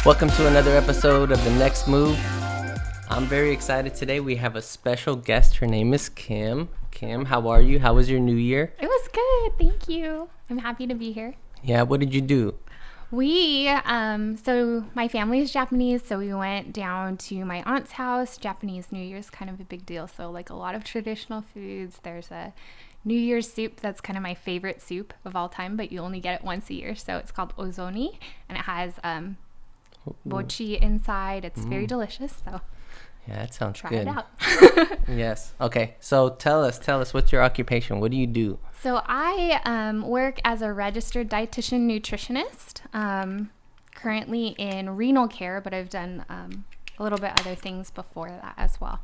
Welcome to another episode of The Next Move. I'm very excited today. We have a special guest. Her name is Kim. Kim, how are you? How was your new year? It was good. Thank you. I'm happy to be here. Yeah, what did you do? So my family is Japanese, so we went down to my aunt's house. Japanese New Year's kind of a big deal. So like a lot of traditional foods. There's a New Year's soup that's kind of my favorite soup of all time, but you only get it once a year. So it's called ozoni, and it has mochi inside. It's very delicious. So yeah, that sounds try good. it out. Yes. Okay. So tell us, what's your occupation? What do you do? So I work as a registered dietitian nutritionist, currently in renal care, but I've done a little bit other things before that as well.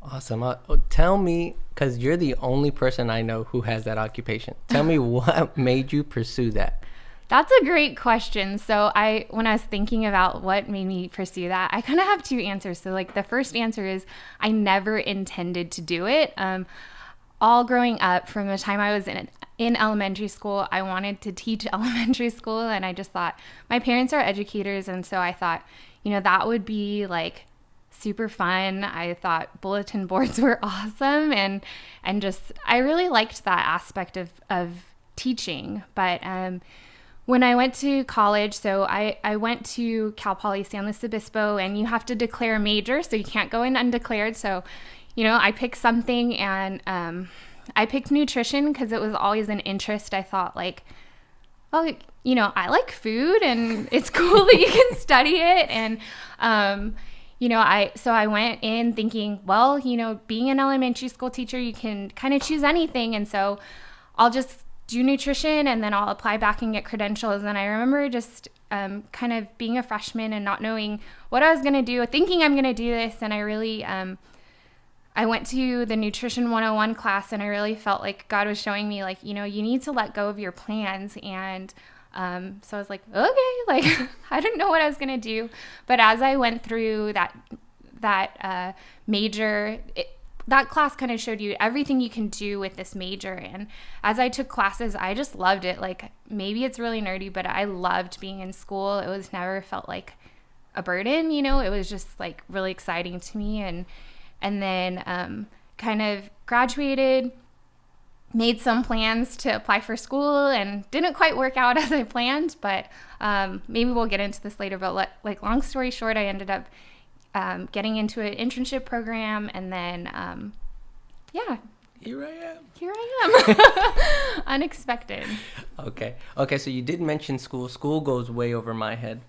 Awesome. Tell me, because you're the only person I know who has that occupation. Tell me what made you pursue that. That's a great question. So when I was thinking about what made me pursue that, I kind of have two answers. So like the first answer is I never intended to do it. All growing up, from the time I was in elementary school, I wanted to teach elementary school, and I just thought, my parents are educators, and so I thought, that would be like super fun. I thought bulletin boards were awesome, and just I really liked that aspect of teaching. But when I went to college, so I went to Cal Poly San Luis Obispo, and you have to declare a major, so you can't go in undeclared. So, I picked something, and I picked nutrition because it was always an interest. I thought like, oh, I like food, and it's cool that you can study it. And, I went in thinking, well, being an elementary school teacher, you can kind of choose anything. And so I'll just do nutrition, and then I'll apply back and get credentials. And I remember just kind of being a freshman and not knowing what I was going to do, thinking I'm going to do this. And I really, I went to the Nutrition 101 class, and I really felt like God was showing me like, you need to let go of your plans. And so I was like, okay, like I didn't know what I was going to do. But as I went through that major, that class kind of showed you everything you can do with this major. And as I took classes, I just loved it. Like, maybe it's really nerdy, but I loved being in school. It was never felt like a burden, it was just like really exciting to me. And then kind of graduated, made some plans to apply for school, and didn't quite work out as I planned, but maybe we'll get into this later. But like long story short, I ended up getting into an internship program, and then, Here I am. Unexpected. Okay, so you did mention school. School goes way over my head.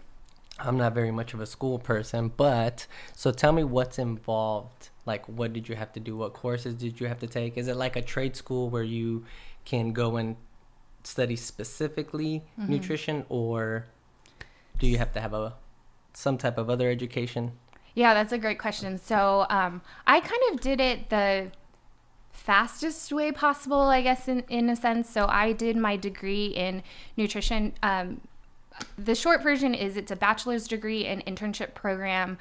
I'm not very much of a school person, but so tell me what's involved. Like, what did you have to do? What courses did you have to take? Is it like a trade school where you can go and study specifically nutrition, or do you have to have some type of other education? Yeah, that's a great question. So I kind of did it the fastest way possible, I guess, in a sense. So I did my degree in nutrition. The short version is it's a bachelor's degree and internship program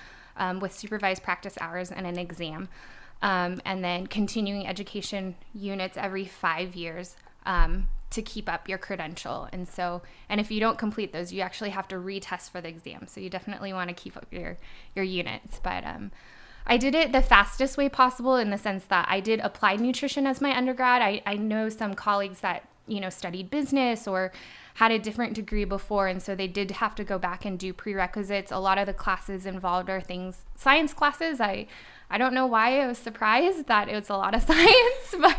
with supervised practice hours and an exam. And then continuing education units every 5 years to keep up your credential. And if you don't complete those, you actually have to retest for the exam. So you definitely want to keep up your units. But I did it the fastest way possible, in the sense that I did applied nutrition as my undergrad. I know some colleagues that, studied business or had a different degree before, and so they did have to go back and do prerequisites. A lot of the classes involved are science classes. I don't know why I was surprised that it was a lot of science, but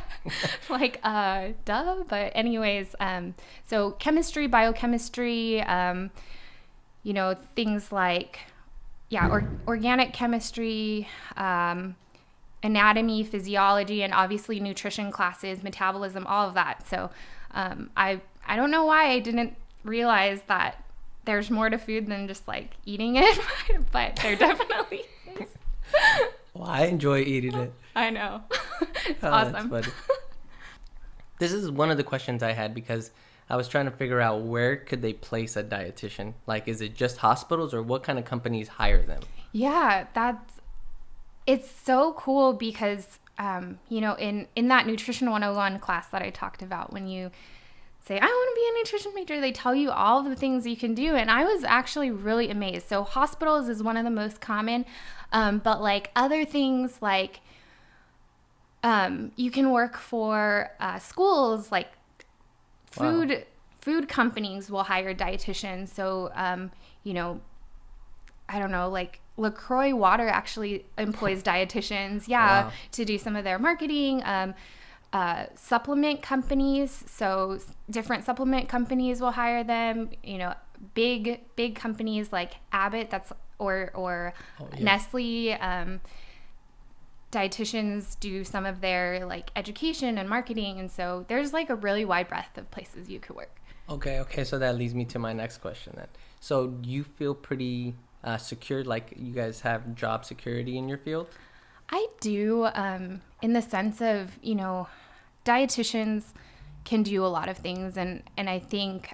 like, duh. But anyways, so chemistry, biochemistry, things like, organic chemistry, anatomy, physiology, and obviously nutrition classes, metabolism, all of that. So I don't know why I didn't realize that there's more to food than just like eating it, but there definitely is. Well, I enjoy eating it. I know. It's awesome. That's funny. This is one of the questions I had, because I was trying to figure out where could they place a dietitian. Like, is it just hospitals, or what kind of companies hire them? Yeah, it's so cool because, in that Nutrition 101 class that I talked about, when you say, I want to be a nutrition major. They tell you all of the things you can do. And I was actually really amazed. So hospitals is one of the most common, but like other things like you can work for schools, like food companies will hire dietitians. So, I don't know, like LaCroix Water actually employs dietitians, Wow. to do some of their marketing. Supplement companies, so different supplement companies will hire them. Big companies like Abbott, or Nestle. Dietitians do some of their like education and marketing, and so there's like a really wide breadth of places you could work. Okay. So that leads me to my next question then. So do you feel pretty secure, like you guys have job security in your field? I do, in the sense of, dietitians can do a lot of things. And I think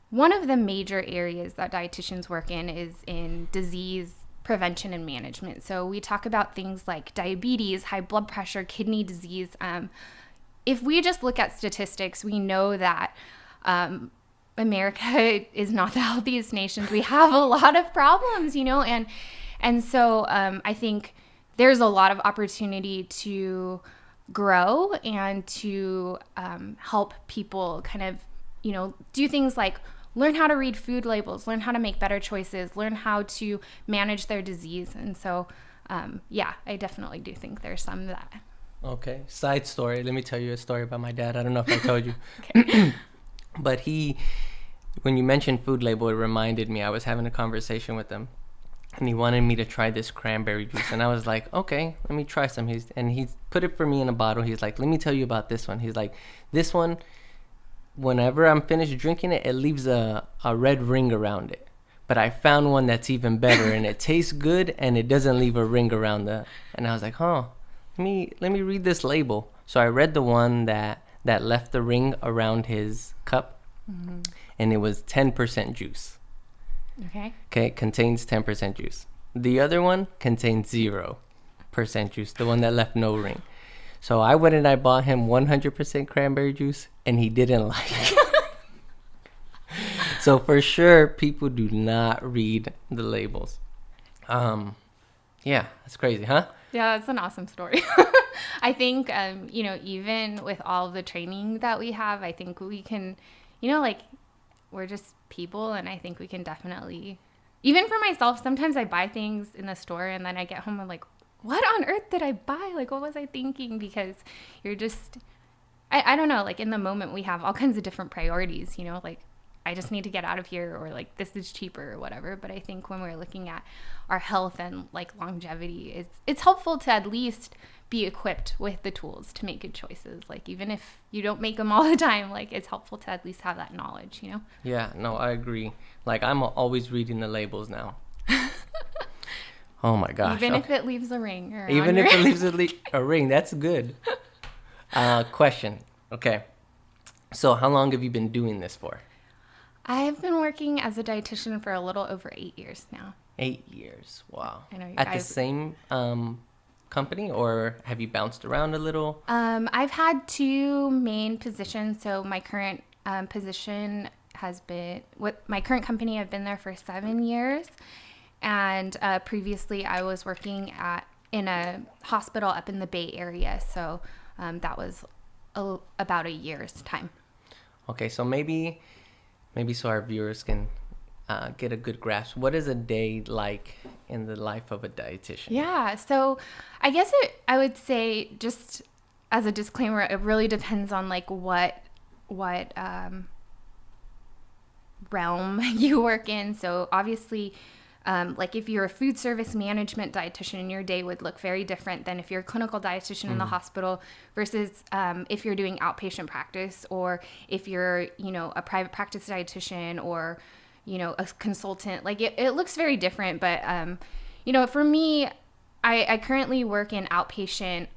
one of the major areas that dietitians work in is in disease prevention and management. So we talk about things like diabetes, high blood pressure, kidney disease. If we just look at statistics, we know that America is not the healthiest nation. We have a lot of problems, and so I think there's a lot of opportunity to grow and to help people kind of, do things like learn how to read food labels, learn how to make better choices, learn how to manage their disease. And so, I definitely do think there's some of that. Okay. Side story. Let me tell you a story about my dad. I don't know if I told you. Okay. But when you mentioned food label, it reminded me, I was having a conversation with him and he wanted me to try this cranberry juice. And I was like, okay, let me try some. He put it for me in a bottle. He's like, let me tell you about this one. He's like, this one, whenever I'm finished drinking it, it leaves a red ring around it. But I found one that's even better and it tastes good and it doesn't leave a ring around and I was like, let me read this label. So I read the one that left the ring around his cup, and it was 10% juice. Okay, it contains 10% juice. The other one contains 0% juice, the one that left no ring. So I went and I bought him 100% cranberry juice, and he didn't like it. So for sure, people do not read the labels. Yeah, that's crazy, huh? Yeah, that's an awesome story. I think, even with all of the training that we have, I think we can, we're just people, and I think we can definitely, even for myself, sometimes I buy things in the store and then I get home and I'm like, what on earth did I buy? Like, what was I thinking? Because you're just, I don't know, like in the moment we have all kinds of different priorities, like I just need to get out of here, or like this is cheaper or whatever. But I think when we're looking at our health and like longevity, it's helpful to at least be equipped with the tools to make good choices. Like even if you don't make them all the time, like it's helpful to at least have that knowledge, Yeah, no, I agree. Like I'm always reading the labels now. Oh my gosh. Even if it leaves a ring. Even if it leaves a ring, that's good. Question. Okay. So how long have you been doing this for? I've been working as a dietitian for a little over 8 years now. 8 years. Wow. I know you At guys... the same company, or have you bounced around a little? I've had 2 main positions. So my current position has been my current company. I've been there for 7 years, and previously I was working in a hospital up in the Bay Area. So that was about a year's time. Okay, so maybe so our viewers can get a good grasp. What is a day like in the life of a dietitian? Yeah, so I guess I would say, just as a disclaimer, it really depends on like what realm you work in. So obviously, like if you're a food service management dietitian, your day would look very different than if you're a clinical dietitian in the hospital versus if you're doing outpatient practice, or if you're, a private practice dietitian, or, a consultant. Like it looks very different. But, for me, I currently work in outpatient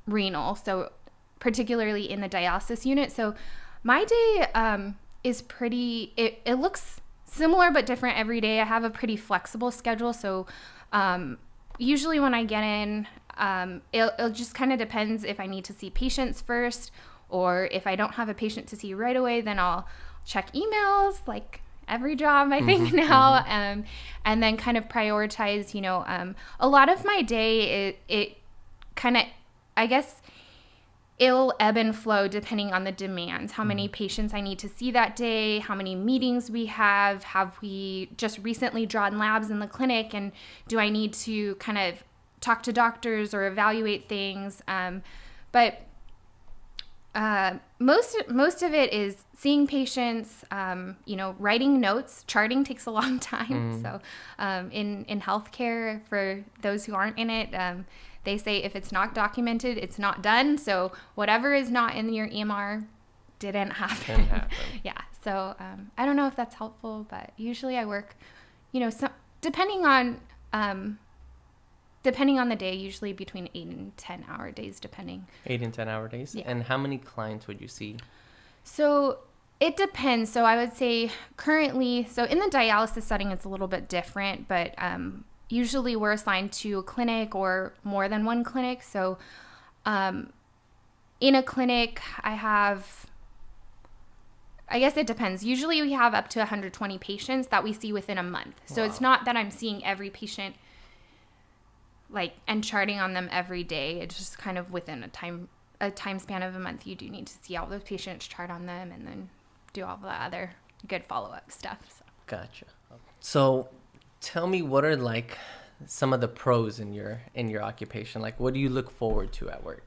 renal, so particularly in the dialysis unit. So my day is pretty, it looks similar but different every day. I have a pretty flexible schedule. So usually when I get in, it just kind of depends if I need to see patients first, or if I don't have a patient to see right away, then I'll check emails, like every job I think now, and then kind of prioritize, a lot of my day, it kind of, I guess, it'll ebb and flow depending on the demands, how many patients I need to see that day, how many meetings we have we just recently drawn labs in the clinic, and do I need to kind of talk to doctors or evaluate things. But most of it is seeing patients, writing notes. Charting takes a long time. So in healthcare, for those who aren't in it, they say if it's not documented, it's not done. So whatever is not in your EMR didn't happen. Yeah. So I don't know if that's helpful, but usually I work, depending on the day, usually between 8 and 10 hour days, depending. 8 and 10 hour days? Yeah. And how many clients would you see? So it depends. So I would say currently, so in the dialysis setting, it's a little bit different, but usually we're assigned to a clinic or more than one clinic. So in a clinic, I guess it depends. Usually we have up to 120 patients that we see within a month. So It's not that I'm seeing every patient and charting on them every day. It's just kind of within a time span of a month, you do need to see all those patients, chart on them, and then do all the other good follow-up stuff. So. Gotcha. So tell me, what are some of the pros in your occupation? What do you look forward to at work?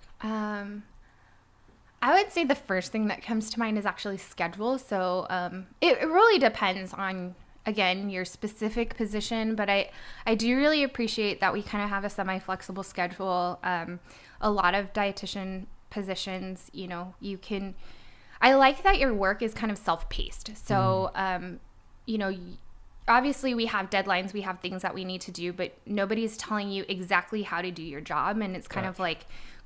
I would say the first thing that comes to mind is actually schedule. So it really depends on, again, your specific position, but I do really appreciate that we kind of have a semi-flexible schedule. A lot of dietitian positions, I like that your work is kind of self-paced. So, obviously we have deadlines, we have things that we need to do, but nobody's telling you exactly how to do your job. And it's kind of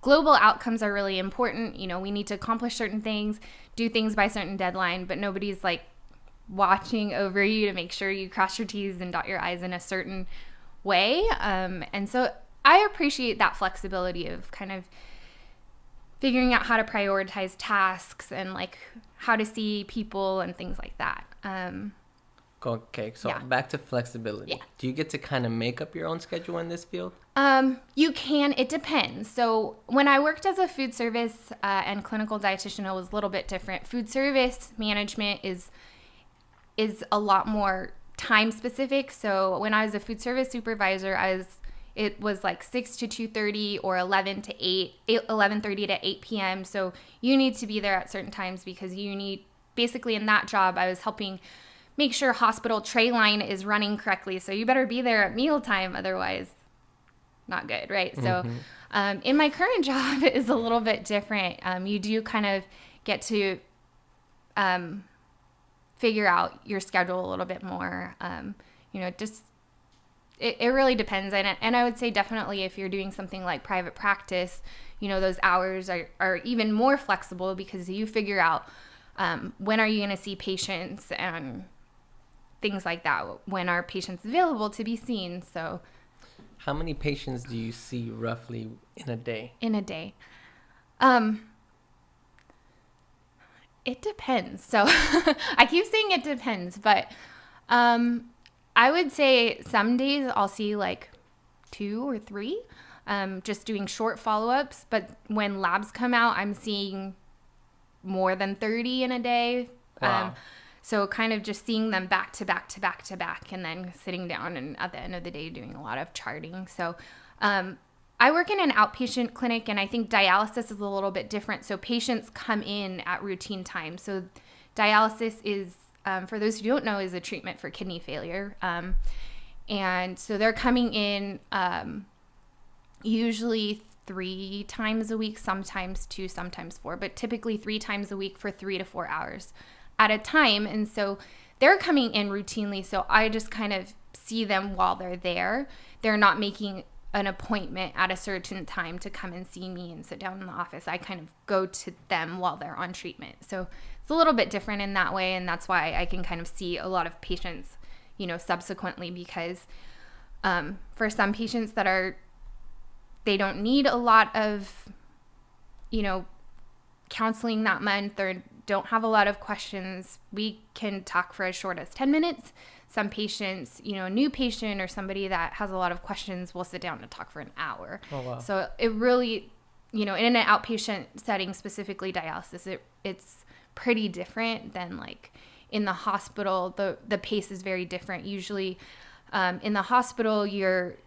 global outcomes are really important. We need to accomplish certain things, do things by certain deadline, but nobody's watching over you to make sure you cross your T's and dot your I's in a certain way. And so I appreciate that flexibility of kind of figuring out how to prioritize tasks and how to see people and things like that. Okay, so back to flexibility. Yeah. Do you get to kind of make up your own schedule in this field? You can. It depends. So when I worked as a food service and clinical dietitian, it was a little bit different. Food service management is a lot more time specific. So when I was a food service supervisor, it was 6 to 2:30 or 11 to 11:30 to 8 p.m. So you need to be there at certain times because basically in that job, I was helping make sure hospital tray line is running correctly. So you better be there at mealtime, otherwise not good, right? So in my current job, it is a little bit different. You do kind of get to figure out your schedule a little bit more. It really depends. And I would say definitely if you're doing something like private practice, those hours are even more flexible because you figure out when are you going to see patients and things like that. When are patients available to be seen? So how many patients do you see roughly in a day? It depends. So I keep saying it depends, but I would say some days I'll see 2 or 3, just doing short follow-ups. But when labs come out, I'm seeing more than 30 in a day. Wow. So kind of just seeing them back to back to back to back, and then sitting down and at the end of the day doing a lot of charting. So I work in an outpatient clinic, and I think dialysis is a little bit different. So patients come in at routine time. So dialysis is, for those who don't know, is a treatment for kidney failure. And so they're coming in usually 3 times a week, sometimes 2, sometimes 4, but typically 3 times a week for 3 to 4 hours at a time. And so they're coming in routinely. So I just kind of see them while they're there. They're not making an appointment at a certain time to come and see me and sit down in the office. I kind of go to them while they're on treatment. So it's a little bit different in that way. And that's why I can kind of see a lot of patients, subsequently, because for some patients they don't need a lot of, counseling that month or don't have a lot of questions, we can talk for as short as 10 minutes. Some patients, a new patient or somebody that has a lot of questions will sit down and talk for an hour. Oh, wow. So it really, in an outpatient setting, specifically dialysis, it's pretty different than like in the hospital. The pace is very different. Usually in the hospital, your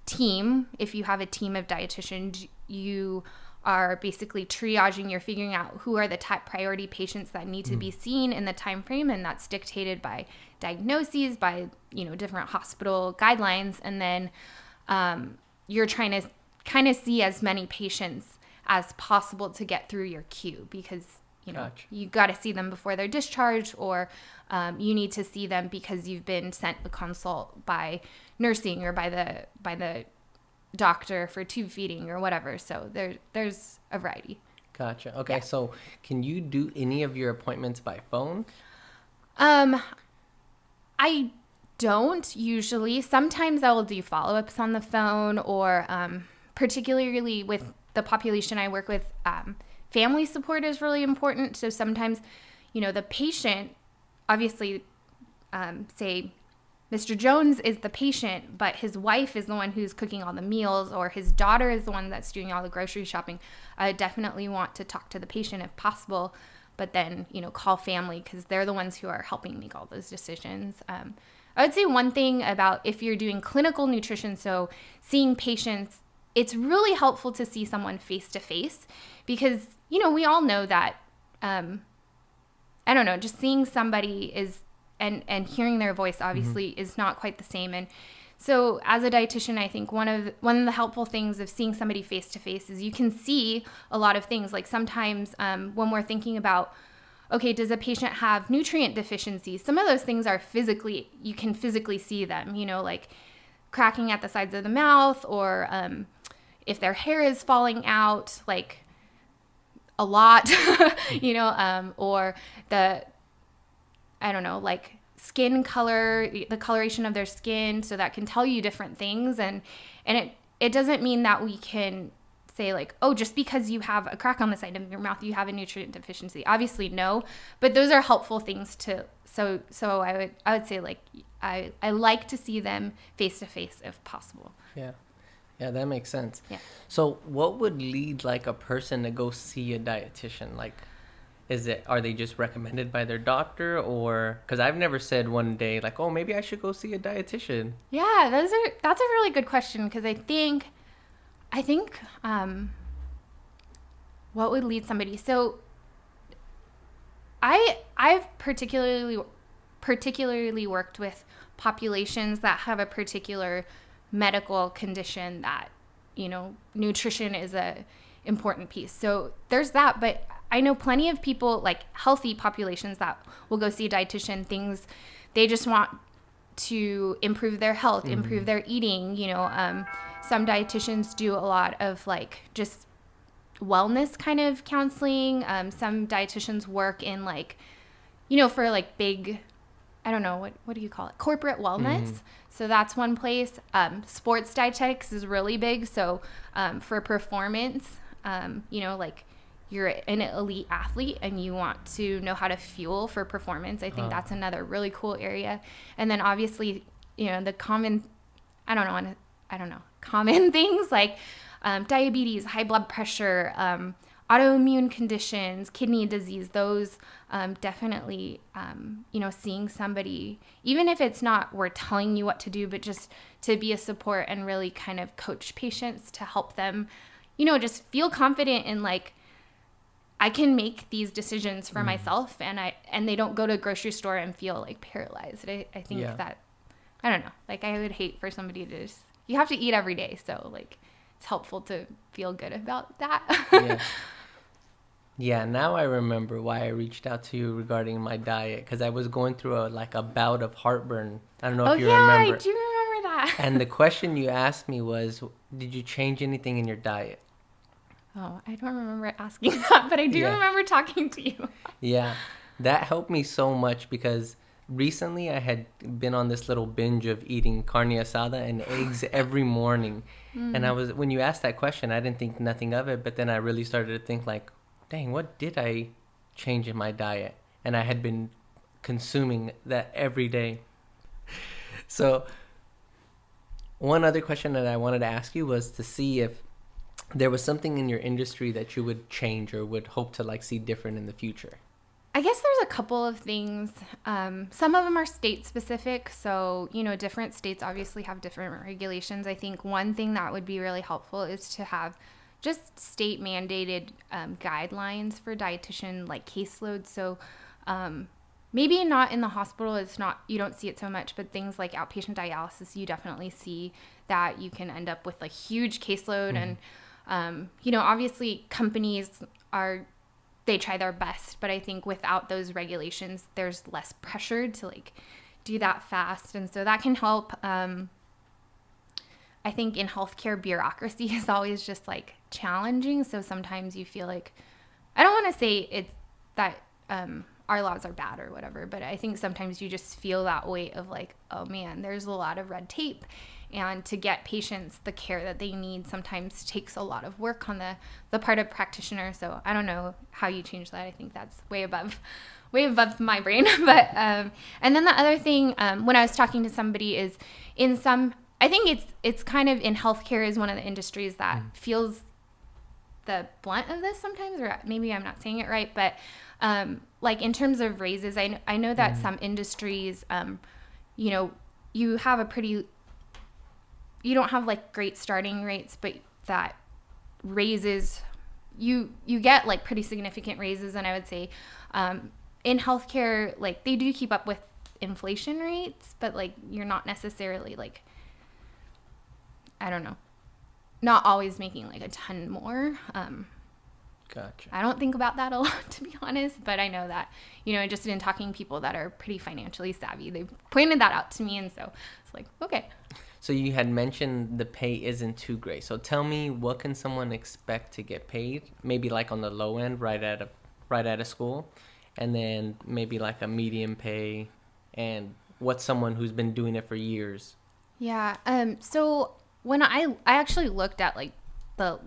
team, if you have a team of dietitians, you are basically triaging. You're figuring out who are the top priority patients that need to be seen in the time frame, and that's dictated by diagnoses, by different hospital guidelines, and then you're trying to kind of see as many patients as possible to get through your queue, because Gotcha. you got to see them before they're discharged, or you need to see them because you've been sent a consult by nursing or by the doctor for tube feeding or whatever. So there's a variety. Gotcha. Okay, Yeah. so can you do any of your appointments by phone? I don't usually. Sometimes I will do follow-ups on the phone, or particularly with the population I work with, family support is really important. So sometimes, the patient, obviously, say Mr. Jones is the patient, but his wife is the one who's cooking all the meals, or his daughter is the one that's doing all the grocery shopping. I definitely want to talk to the patient if possible, but then, call family, because they're the ones who are helping make all those decisions. I would say one thing about if you're doing clinical nutrition, so seeing patients, it's really helpful to see someone face to face, because, we all know that, just seeing somebody is, and hearing their voice obviously is not quite the same. And so as a dietitian, I think one of the helpful things of seeing somebody face to face is you can see a lot of things. Like sometimes when we're thinking about, okay, does a patient have nutrient deficiencies? Some of those things are you can physically see them, like cracking at the sides of the mouth, or if their hair is falling out, like a lot, or like skin color, the coloration of their skin. So that can tell you different things. And it doesn't mean that we can say like, oh, just because you have a crack on the side of your mouth, you have a nutrient deficiency. Obviously, no, but those are helpful things so I would say like, I like to see them face to face if possible. Yeah. Yeah, that makes sense. Yeah. So what would lead like a person to go see a dietitian? Like, are they just recommended by their doctor, or, because I've never said one day like, oh, maybe I should go see a dietitian. Yeah, that's a really good question, because I think what would lead somebody? So I've particularly worked with populations that have a particular medical condition that, nutrition is a important piece. So there's that, but I know plenty of people, like healthy populations, that will go see a dietitian. They just want to improve their health, improve their eating. Some dietitians do a lot of like just wellness kind of counseling. Some dietitians work in like, for like big, I don't know, what do you call it? Corporate wellness. So that's one place. Sports dietetics is really big. So for performance, like you're an elite athlete and you want to know how to fuel for performance. I think that's another really cool area. And then obviously, the common, common things like diabetes, high blood pressure, autoimmune conditions, kidney disease, those definitely, seeing somebody, even if it's not we're telling you what to do, but just to be a support and really kind of coach patients to help them, just feel confident in like, I can make these decisions for myself, and they don't go to a grocery store and feel like paralyzed. I think that, I don't know, like I would hate for somebody to just, you have to eat every day. So like, it's helpful to feel good about that. Yeah. Yeah, now I remember why I reached out to you regarding my diet, because I was going through a bout of heartburn. I don't know if you remember. I do remember that. And the question you asked me was, did you change anything in your diet? Oh, I don't remember asking that, but I do remember talking to you. Yeah, that helped me so much, because recently I had been on this little binge of eating carne asada and eggs every morning. And when you asked that question, I didn't think nothing of it, but then I really started to think like, dang, what did I change in my diet? And I had been consuming that every day. So one other question that I wanted to ask you was to see if there was something in your industry that you would change or would hope to like see different in the future. I guess there's a couple of things. Some of them are state specific. So, different states obviously have different regulations. I think one thing that would be really helpful is to have just state mandated guidelines for dietitian like caseloads. So, maybe not in the hospital, you don't see it so much, but things like outpatient dialysis, you definitely see that you can end up with like huge caseload. And, obviously companies they try their best, but I think without those regulations, there's less pressure to like do that fast. And so that can help. I think in healthcare, bureaucracy is always just like challenging. So sometimes you feel like, I don't want to say it's that our laws are bad or whatever, but I think sometimes you just feel that weight of like, oh man, there's a lot of red tape. And to get patients the care that they need sometimes takes a lot of work on the part of practitioner. So I don't know how you change that. I think that's way above my brain. But and then the other thing, when I was talking to somebody is I think it's kind of in healthcare is one of the industries that feels the blunt of this sometimes, or maybe I'm not saying it right, but like in terms of raises, I know that some industries, you have you don't have like great starting rates, but that raises, you get like pretty significant raises. And I would say in healthcare, like they do keep up with inflation rates, but like you're not necessarily like, I don't know, not always making like a ton more. Gotcha. I don't think about that a lot, to be honest, but I know that, just in talking to people that are pretty financially savvy, they pointed that out to me. And so it's like, okay. So you had mentioned the pay isn't too great. So tell me, what can someone expect to get paid? Maybe like on the low end, right out of school, and then maybe like a medium pay, and what's someone who's been doing it for years? Yeah. So when I actually looked at like the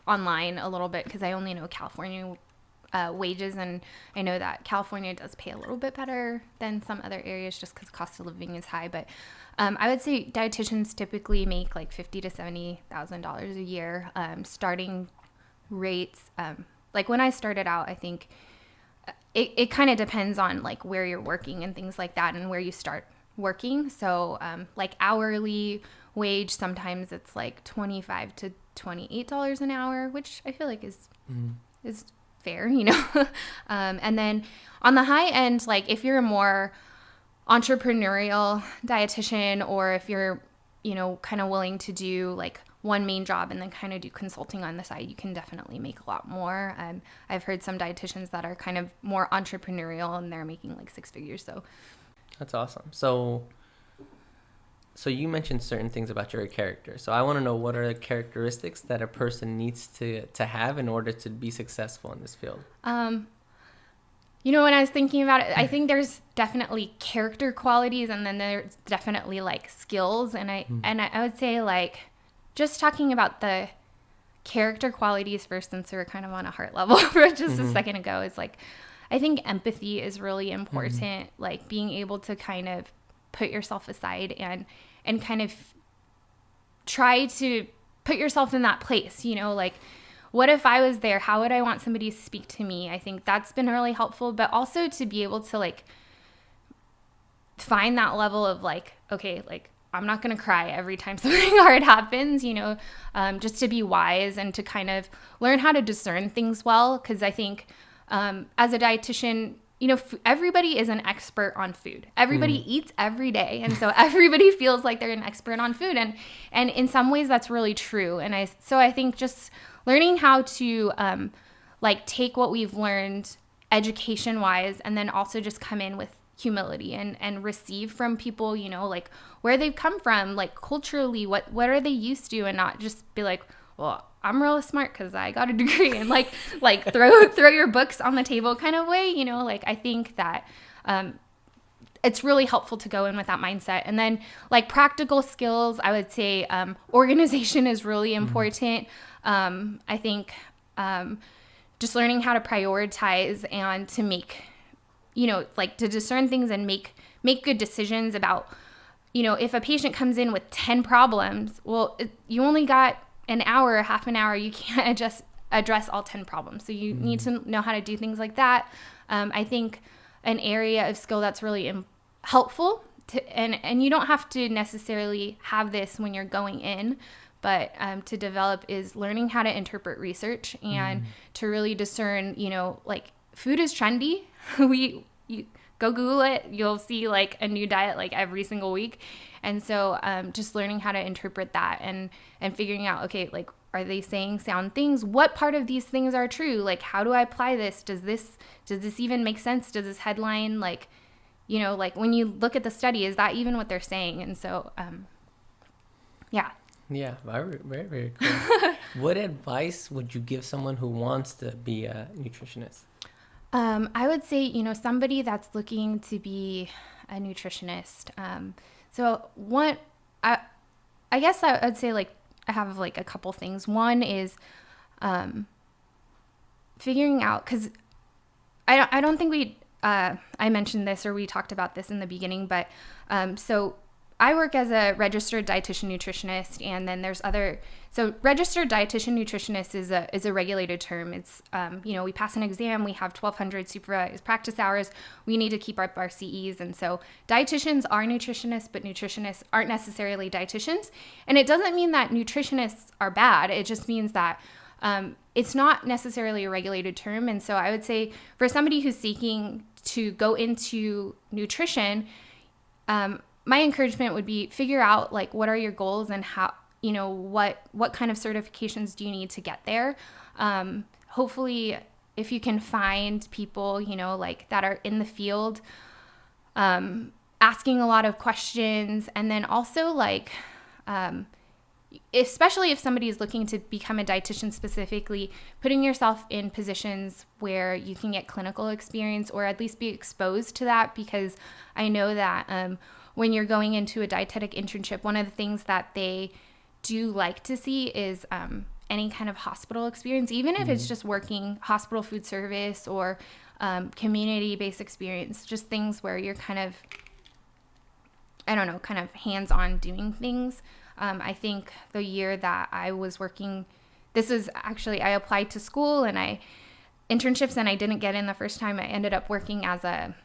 online a little bit, because I only know California wages, and I know that California does pay a little bit better than some other areas just because cost of living is high. But I would say dietitians typically make like $50,000 to $70,000 a year. Starting rates, like when I started out, I think it kind of depends on like where you're working and things like that, and where you start working. So like hourly wage, sometimes it's like $25 to $28 an hour, which I feel like is fair, and then on the high end, like if you're a more entrepreneurial dietitian, or if you're, kind of willing to do like one main job and then kind of do consulting on the side, you can definitely make a lot more. I've heard some dietitians that are kind of more entrepreneurial and they're making like six figures. So that's awesome. So you mentioned certain things about your character. So I want to know, what are the characteristics that a person needs to have in order to be successful in this field? When I was thinking about it, I think there's definitely character qualities, and then there's definitely like skills. And I would say like just talking about the character qualities first, since we're kind of on a heart level for just a second ago, is like, I think empathy is really important. Like being able to kind of put yourself aside and kind of try to put yourself in that place, like, what if I was there? How would I want somebody to speak to me? I think that's been really helpful, but also to be able to like find that level of like, okay, like I'm not going to cry every time something hard happens, just to be wise and to kind of learn how to discern things well. Cause I think as a dietitian, everybody is an expert on food. Everybody eats every day. And so everybody feels like they're an expert on food. And in some ways that's really true. And I think just learning how to like take what we've learned education wise, and then also just come in with humility and receive from people, like where they've come from, like culturally, what are they used to, and not just be like, well, I'm really smart because I got a degree, and like throw your books on the table kind of way, like I think that it's really helpful to go in with that mindset. And then like practical skills, I would say organization is really important. I think just learning how to prioritize and to make, like to discern things and make good decisions about, if a patient comes in with 10 problems, well, you only got an hour, half an hour, you can't address all 10 problems. So you need to know how to do things like that. I think an area of skill that's really helpful and you don't have to necessarily have this when you're going in, but to develop is learning how to interpret research and to really discern, like food is trendy. You go Google it, you'll see like a new diet like every single week. And so just learning how to interpret that and figuring out, okay, like, are they saying sound things? What part of these things are true? Like, how do I apply this? Does this even make sense? Does this headline, like, like when you look at the study, is that even what they're saying? And so, yeah. Yeah, very, very, very cool. What advice would you give someone who wants to be a nutritionist? I would say, somebody that's looking to be a nutritionist. So one, I guess I would say like, I have like a couple things. One is figuring out, because I don't think I mentioned this or we talked about this in the beginning, but so I work as a registered dietitian nutritionist, and then there's so registered dietitian nutritionist is a regulated term. It's, we pass an exam, we have 1,200 supervised practice hours, we need to keep up our CEs. And so dietitians are nutritionists, but nutritionists aren't necessarily dietitians. And it doesn't mean that nutritionists are bad. It just means that it's not necessarily a regulated term. And so I would say for somebody who's seeking to go into nutrition, my encouragement would be figure out like what are your goals and how, what kind of certifications do you need to get there. Hopefully if you can find people, like that are in the field, asking a lot of questions, and then also like, especially if somebody is looking to become a dietitian specifically, putting yourself in positions where you can get clinical experience or at least be exposed to that, because I know that when you're going into a dietetic internship, one of the things that they do like to see is any kind of hospital experience, even if it's just working hospital food service or community-based experience, just things where you're kind of, kind of hands-on doing things. I think the year that I was working, this is actually, I applied to school and internships and I didn't get in the first time. I ended up working as a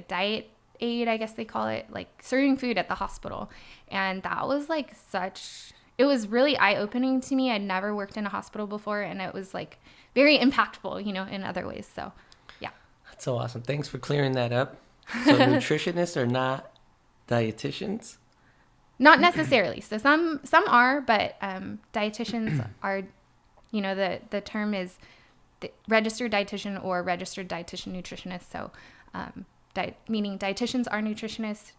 diet aide, I guess they call it, like serving food at the hospital. And that was like it was really eye-opening to me. I'd never worked in a hospital before, and it was like very impactful, in other ways. So, yeah. That's so awesome. Thanks for clearing that up. So nutritionists are not dietitians? Not necessarily. So some are, but dietitians are, the term is registered dietitian or registered dietitian nutritionist. So meaning dietitians are nutritionists.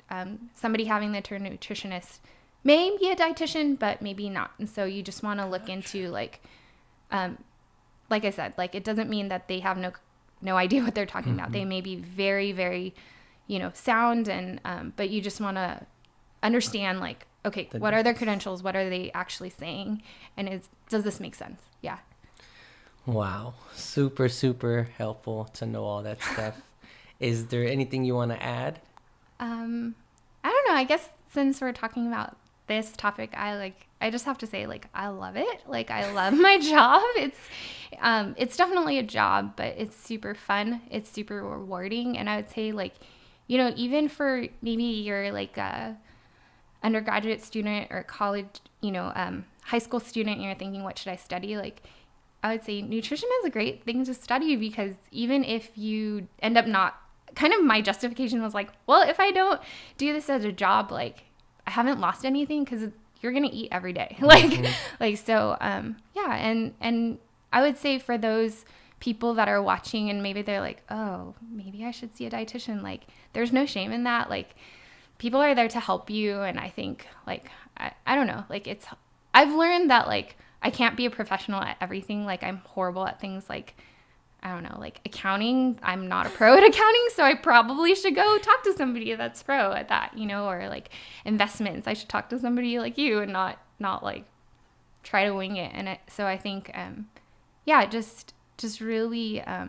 Somebody having the term nutritionist may be a dietitian, but maybe not. And so you just want to look into like I said, like it doesn't mean that they have no idea what they're talking about. They may be very, very, sound, and but you just want to understand like, okay, what are their credentials? What are they actually saying? And does this make sense? Yeah. Wow. Super, super helpful to know all that stuff. Is there anything you want to add? I don't know. I guess since we're talking about this topic, I just have to say, like, I love it. Like, I love my job. It's definitely a job, but it's super fun. It's super rewarding. And I would say, like, even for maybe you're like a undergraduate student or college, high school student, and you're thinking, what should I study? Like, I would say nutrition is a great thing to study, because even if you end up not, kind of my justification was like, well, if I don't do this as a job, like I haven't lost anything, because you're going to eat every day. So, yeah. And I would say for those people that are watching and maybe they're like, oh, maybe I should see a dietitian. Like, there's no shame in that. Like, people are there to help you. And I think like, I don't know, like I've learned that like, I can't be a professional at everything. Like, I'm horrible at things like I don't know, like accounting. I'm not a pro at accounting, so I probably should go talk to somebody that's pro at that, or like investments. I should talk to somebody like you and not like try to wing it. And so I think, just really, I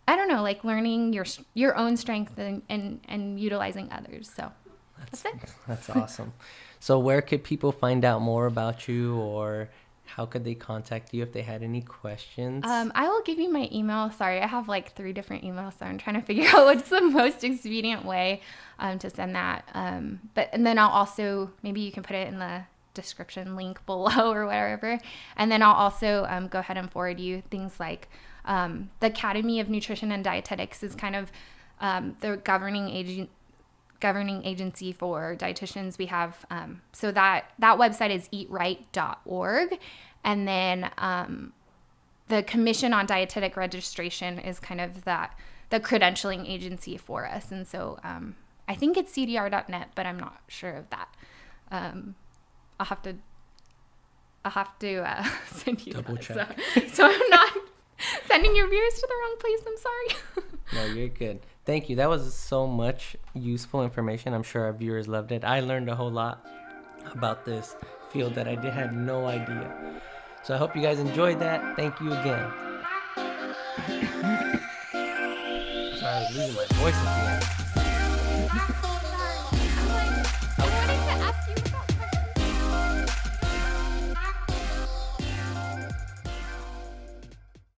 don't know, like learning your own strength and utilizing others. So that's it. That's awesome. So where could people find out more about you, or how could they contact you if they had any questions? I will give you my email. Sorry, I have like 3 different emails, so I'm trying to figure out what's the most expedient way to send that. And then I'll also, maybe you can put it in the description link below or whatever. And then I'll also go ahead and forward you things like the Academy of Nutrition and Dietetics is kind of the governing agency for dietitians. We have so that website is eatright.org, and then the Commission on Dietetic Registration is kind of the credentialing agency for us. And so I think it's cdr.net, but I'm not sure of that. I'll have to send you double that. check. So I'm not sending your viewers to the wrong place. I'm sorry. No, you're good. Thank you. That was so much useful information. I'm sure our viewers loved it. I learned a whole lot about this field that I had no idea. So I hope you guys enjoyed that. Thank you again. Sorry, I was losing my voice at the end.